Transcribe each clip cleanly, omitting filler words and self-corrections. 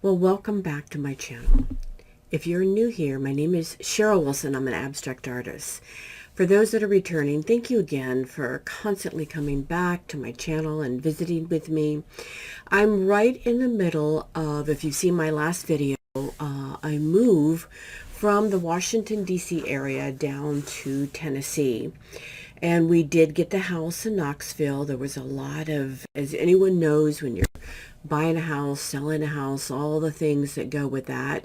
Well, welcome back to my channel. If you're new here, my name is Cheryl Wilson. I'm an abstract artist. For those that are returning, thank you again for constantly coming back to my channel and visiting with me. I'm right in the middle of, if you've seen my last video, I move from the Washington, D.C. area down to Tennessee. And we did get the house in Knoxville. There was a lot of, as anyone knows, when you're buying a house, selling a house, all the things that go with that.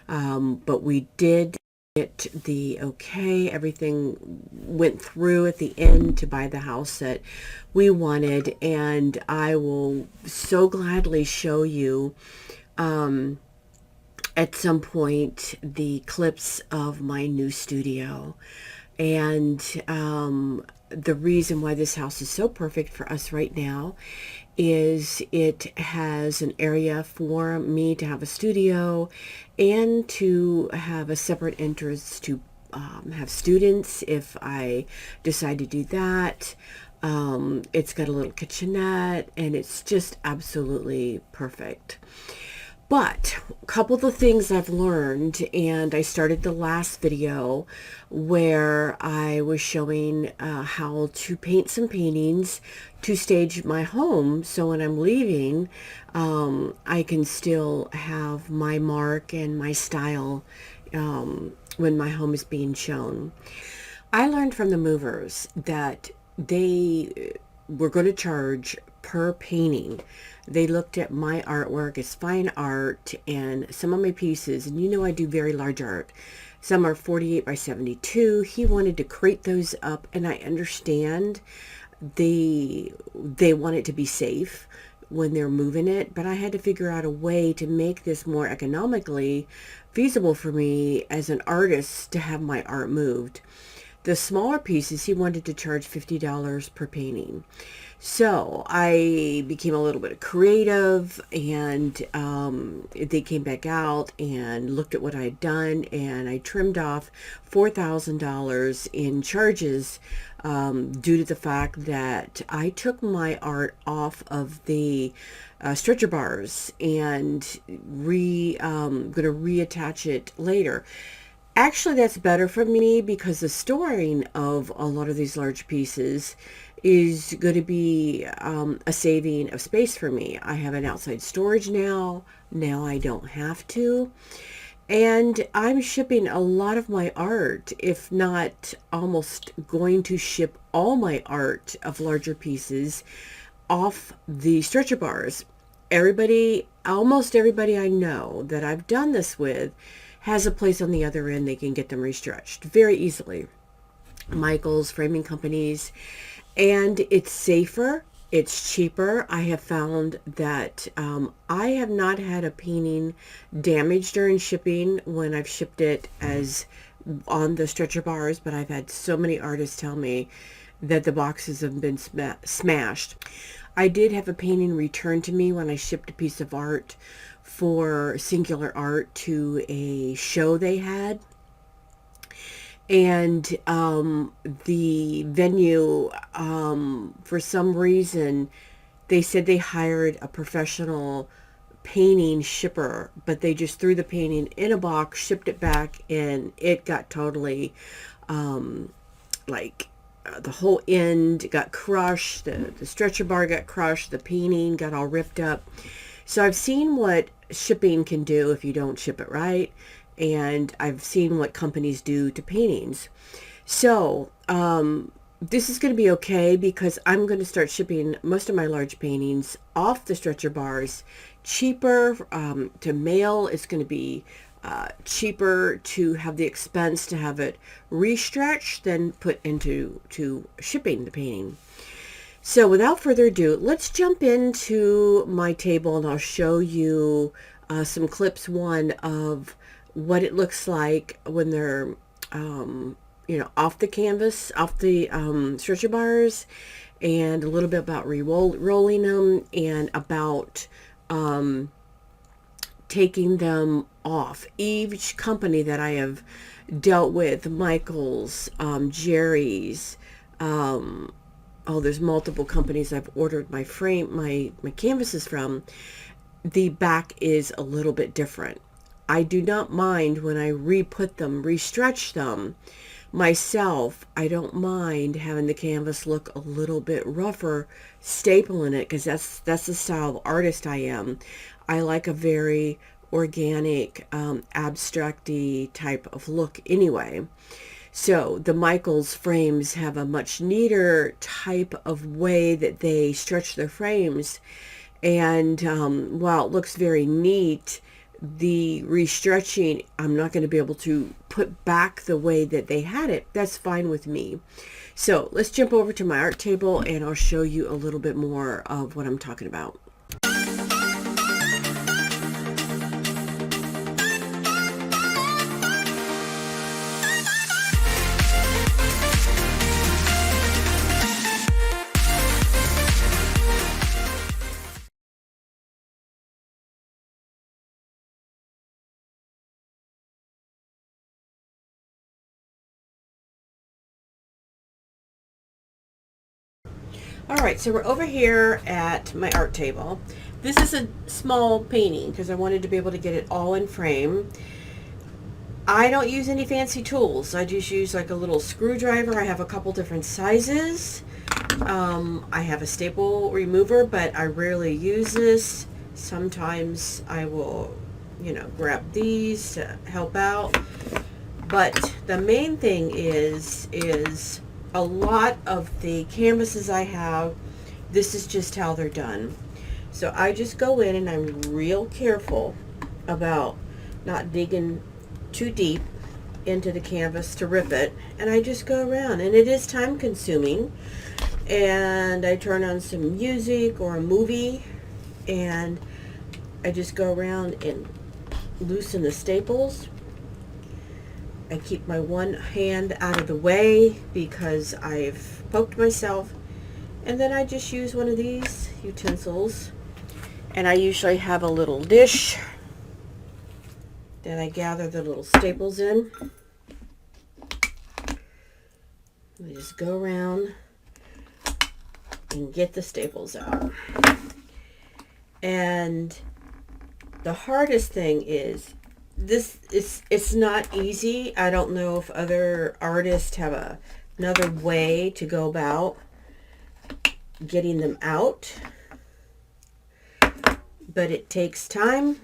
But we did get the okay. Everything went through at the end to buy the house that we wanted. And I will so gladly show you at some point the clips of my new studio. And the reason why this house is so perfect for us right now is it has an area for me to have a studio and to have a separate entrance to have students if I decide to do that. It's got a little kitchenette and it's just absolutely perfect. But a couple of the things I've learned, and I started the last video where I was showing how to paint some paintings to stage my home. So when I'm leaving, I can still have my mark and my style when my home is being shown. I learned from the movers that they were going to charge per painting. They looked at my artwork as fine art and some of my pieces, and you know I do very large art. Some are 48 by 72. He wanted to crate those up, and I understand they want it to be safe when they're moving it, but I had to figure out a way to make this more economically feasible for me as an artist to have my art moved. The smaller pieces, he wanted to charge $50 per painting. So I became a little bit creative, and they came back out and looked at what I'd done, and I trimmed off $4,000 in charges due to the fact that I took my art off of the stretcher bars and going to reattach it later. Actually, that's better for me because the storing of a lot of these large pieces is going to be a saving of space for me. I have an outside storage now. Now I don't have to. And I'm shipping a lot of my art, if not almost going to ship all my art of larger pieces off the stretcher bars. Almost everybody I know that I've done this with has a place on the other end they can get them restretched very easily. Michael's, framing companies, and it's safer, it's cheaper. I have found that I have not had a painting damaged during shipping when I've shipped it as on the stretcher bars, but I've had so many artists tell me that the boxes have been smashed. I did have a painting returned to me when I shipped a piece of art for Singular Art to a show they had. And the venue, for some reason, they said they hired a professional painting shipper, but they just threw the painting in a box, shipped it back, and it got totally, the whole end got crushed, the stretcher bar got crushed, the painting got all ripped up. So I've seen what shipping can do if you don't ship it right, and I've seen what companies do to paintings. So this is going to be okay because I'm going to start shipping most of my large paintings off the stretcher bars. Cheaper to mail. It's going to be cheaper to have the expense to have it restretched than put into shipping the painting. So without further ado, let's jump into my table and I'll show you some clips, one of what it looks like when they're, off the canvas, off the stretcher bars, and a little bit about rolling them and about taking them off. Each company that I have dealt with, Michael's, Jerry's, there's multiple companies I've ordered my canvases from. the back is a little bit different. I do not mind when I re-put them, re-stretch them myself. I don't mind having the canvas look a little bit rougher, stapling it, because that's the style of artist I am. I like a very organic, abstract-y type of look anyway. So the Michaels frames have a much neater type of way that they stretch their frames. And while it looks very neat, the restretching, I'm not going to be able to put back the way that they had it. That's fine with me. So let's jump over to my art table and I'll show you a little bit more of what I'm talking about. All right, so we're over here at my art table. This is a small painting because I wanted to be able to get it all in frame. I don't use any fancy tools. I just use like a little screwdriver. I have a couple different sizes. I have a staple remover, but I rarely use this. Sometimes I will, grab these to help out. But the main thing is a lot of the canvases I have, this is just how they're done. So I just go in and I'm real careful about not digging too deep into the canvas to rip it, and I just go around, and it is time consuming, and I turn on some music or a movie and I just go around and loosen the staples. I keep my one hand out of the way because I've poked myself, and then I just use one of these utensils, and I usually have a little dish that I gather the little staples in. I just go around and get the staples out. And the hardest thing is it's not easy. I don't know if other artists have another way to go about getting them out, but it takes time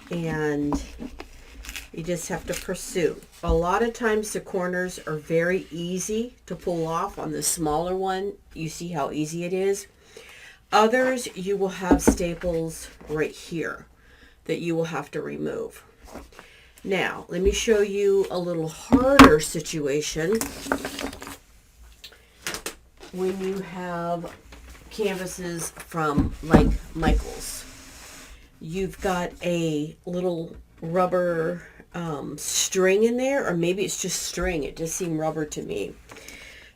and you just have to pursue. A lot of times the corners are very easy to pull off. On the smaller one, you see how easy it is. Others, you will have staples right here that you will have to remove. Now, let me show you a little harder situation when you have canvases from like Michaels. You've got a little rubber string in there, or maybe it's just string. It just seemed rubber to me.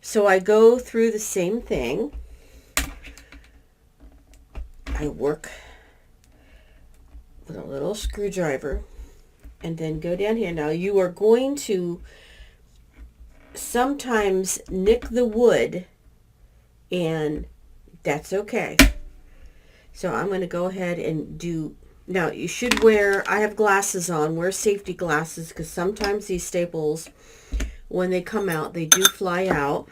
So I go through the same thing. I work with a little screwdriver and then go down here. Now you are going to sometimes nick the wood, and that's okay. So I'm going to go ahead and do, now you should wear, I have glasses on, wear safety glasses, because sometimes these staples, when they come out, they do fly out.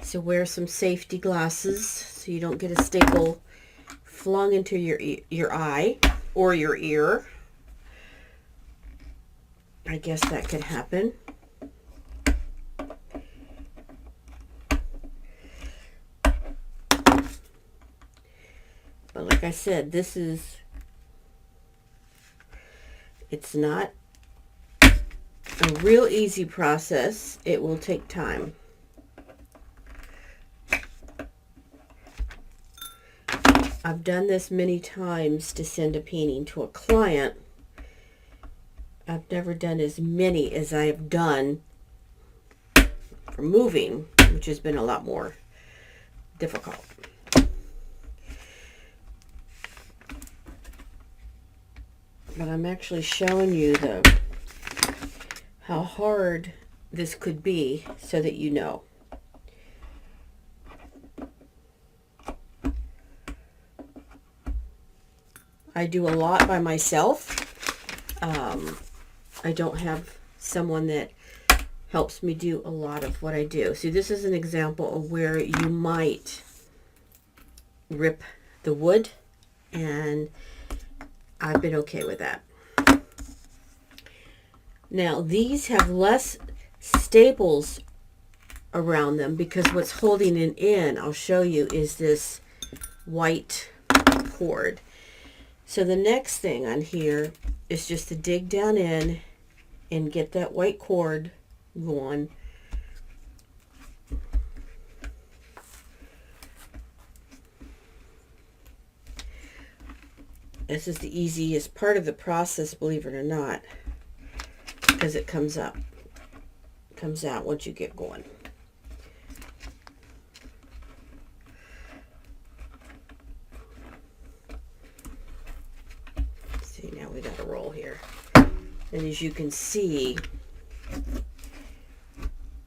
So wear some safety glasses so you don't get a staple flung into your eye or your ear. I guess that could happen. But like I said, it's not a real easy process. It will take time. I've done this many times to send a painting to a client. I've never done as many as I have done for moving, which has been a lot more difficult. But I'm actually showing you how hard this could be so that you know. I I do a lot by myself. I don't have someone that helps me do a lot of what I do. See, this is an example of where you might rip the wood, and I've been okay with that. Now, these have less staples around them because what's holding it in, I'll show you, is this white cord. So the next thing on here is just to dig down in and get that white cord going. This is the easiest part of the process, believe it or not, because it comes out once you get going. See, now we got a roll here. And as you can see,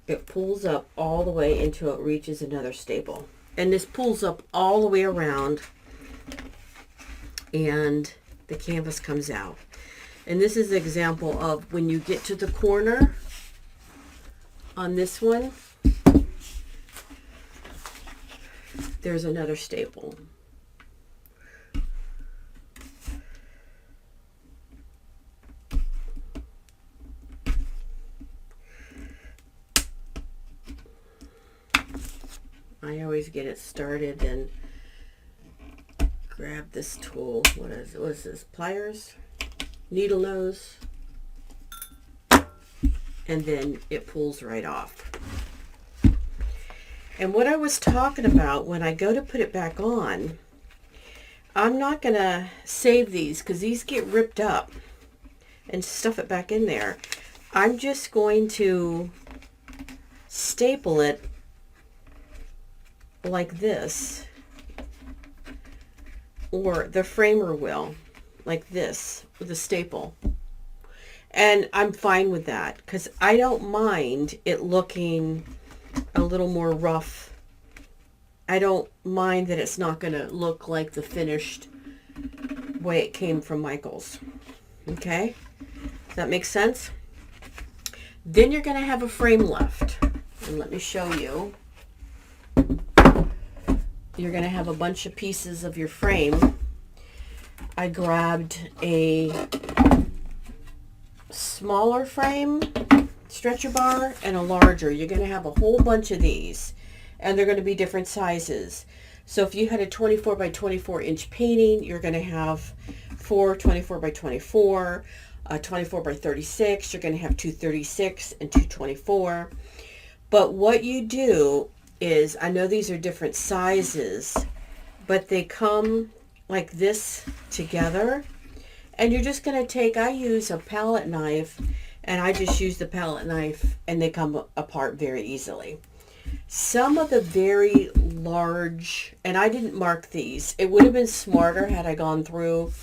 it pulls up all the way until it reaches another staple. And this pulls up all the way around, and the canvas comes out. And this is an example of when you get to the corner on this one, there's another staple. I always get it started and grab this tool. What is this? Pliers? Needle nose. And then it pulls right off. And what I was talking about, when I go to put it back on, I'm not going to save these because these get ripped up and stuff it back in there. I'm just going to staple it like this, or the framer will, like this, with a staple. And I'm fine with that because I don't mind it looking a little more rough. I don't mind that it's not going to look like the finished way it came from Michael's. Okay? Does that make sense? Then you're going to have a frame left. And let me show you. You're going to have a bunch of pieces of your frame. I grabbed a smaller frame stretcher bar and a larger. You're going to have a whole bunch of these, and they're going to be different sizes. So if you had a 24 by 24 inch painting, you're going to have 4 24 by 24, 24 by 36. You're going to have 2 36 and 2 24. But what you do is, I know these are different sizes, but they come like this together. And you're just going to take, I use a palette knife, and I just use the palette knife, and they come apart very easily. Some of the very large, and I didn't mark these. It would have been smarter had I gone through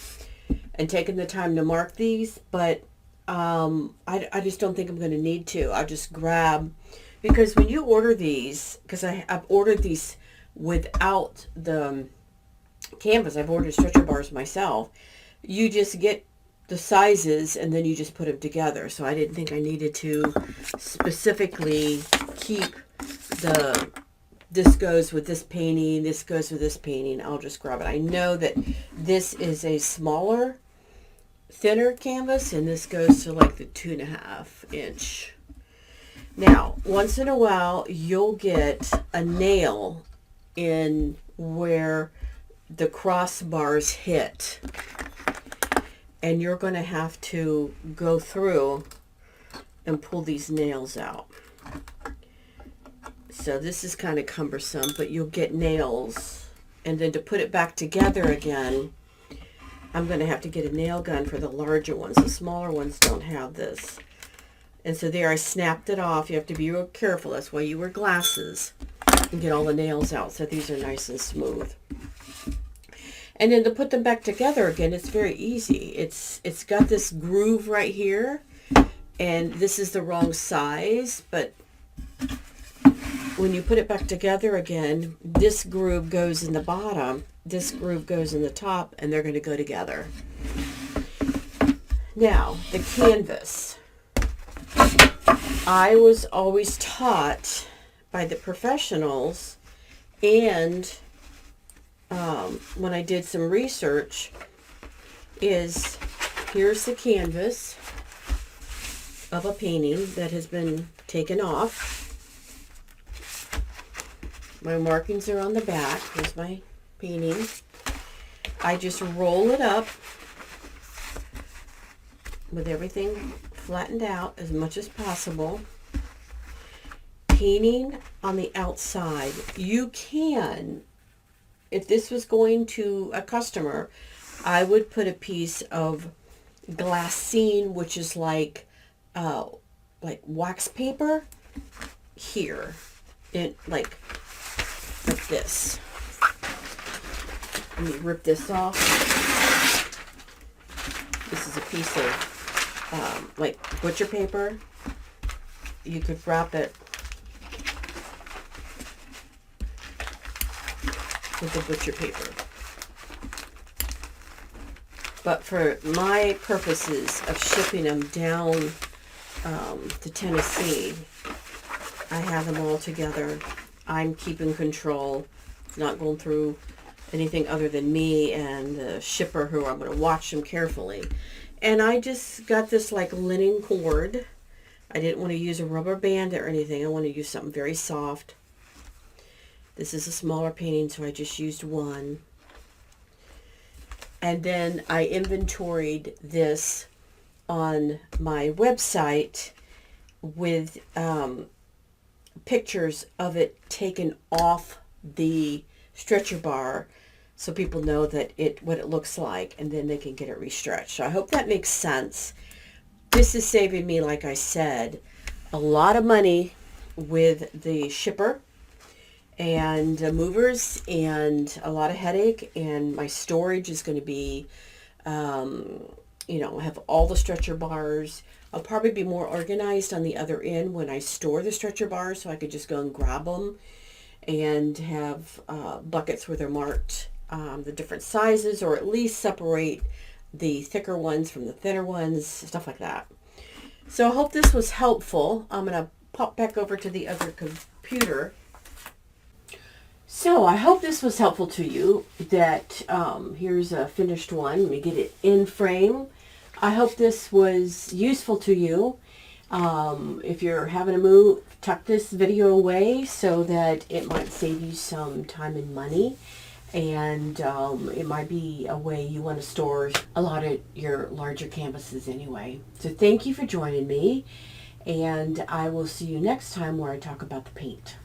and taken the time to mark these, but I just don't think I'm going to need to. I'll just grab, because when you order these, because I've ordered these without the canvas, I've ordered stretcher bars myself, you just get the sizes and then you just put them together. So I didn't think I needed to specifically keep this goes with this painting, this goes with this painting. I'll just grab it. I know that this is a smaller, thinner canvas, and this goes to like the 2.5 inch. Now, once in a while, you'll get a nail in where the crossbars hit, and you're going to have to go through and pull these nails out. So this is kind of cumbersome, but you'll get nails, and then to put it back together again, I'm going to have to get a nail gun for the larger ones. The smaller ones don't have this. And so there, I snapped it off. You have to be real careful. That's why you wear glasses, and get all the nails out so these are nice and smooth. And then to put them back together again, it's very easy. It's got this groove right here, and this is the wrong size, but when you put it back together again, this groove goes in the bottom, this groove goes in the top, and they're going to go together. Now, the canvas. I was always taught by the professionals, and when I did some research, is here's the canvas of a painting that has been taken off. My markings are on the back. Here's my painting. I just roll it up with everything flattened out as much as possible. Painting on the outside. You can, if this was going to a customer, I would put a piece of glassine, which is like wax paper, here, in like this. Let me rip this off. This is a piece of like butcher paper. You could wrap it with the butcher paper. But for my purposes of shipping them down to Tennessee, I have them all together. I'm keeping control, not going through anything other than me and the shipper, who I'm going to watch them carefully. And I just got this like linen cord. I didn't want to use a rubber band or anything. I want to use something very soft. This is a smaller painting, so I just used one. And then I inventoried this on my website with pictures of it taken off the stretcher bar, so people know that what it looks like, and then they can get it restretched. So I hope that makes sense. This is saving me, like I said, a lot of money with the shipper and movers, and a lot of headache, and my storage is going to be have all the stretcher bars. I'll probably be more organized on the other end when I store the stretcher bars, so I could just go and grab them and have buckets where they're marked the different sizes, or at least separate the thicker ones from the thinner ones, stuff like that. So I hope this was helpful. I'm going to pop back over to the other computer. So I hope this was helpful to you, that here's a finished one. Let me get it in frame. I hope this was useful to you. If you're having a move, tuck this video away so that it might save you some time and money. And it might be a way you want to store a lot of your larger canvases anyway. So thank you for joining me, and I will see you next time where I talk about the paint.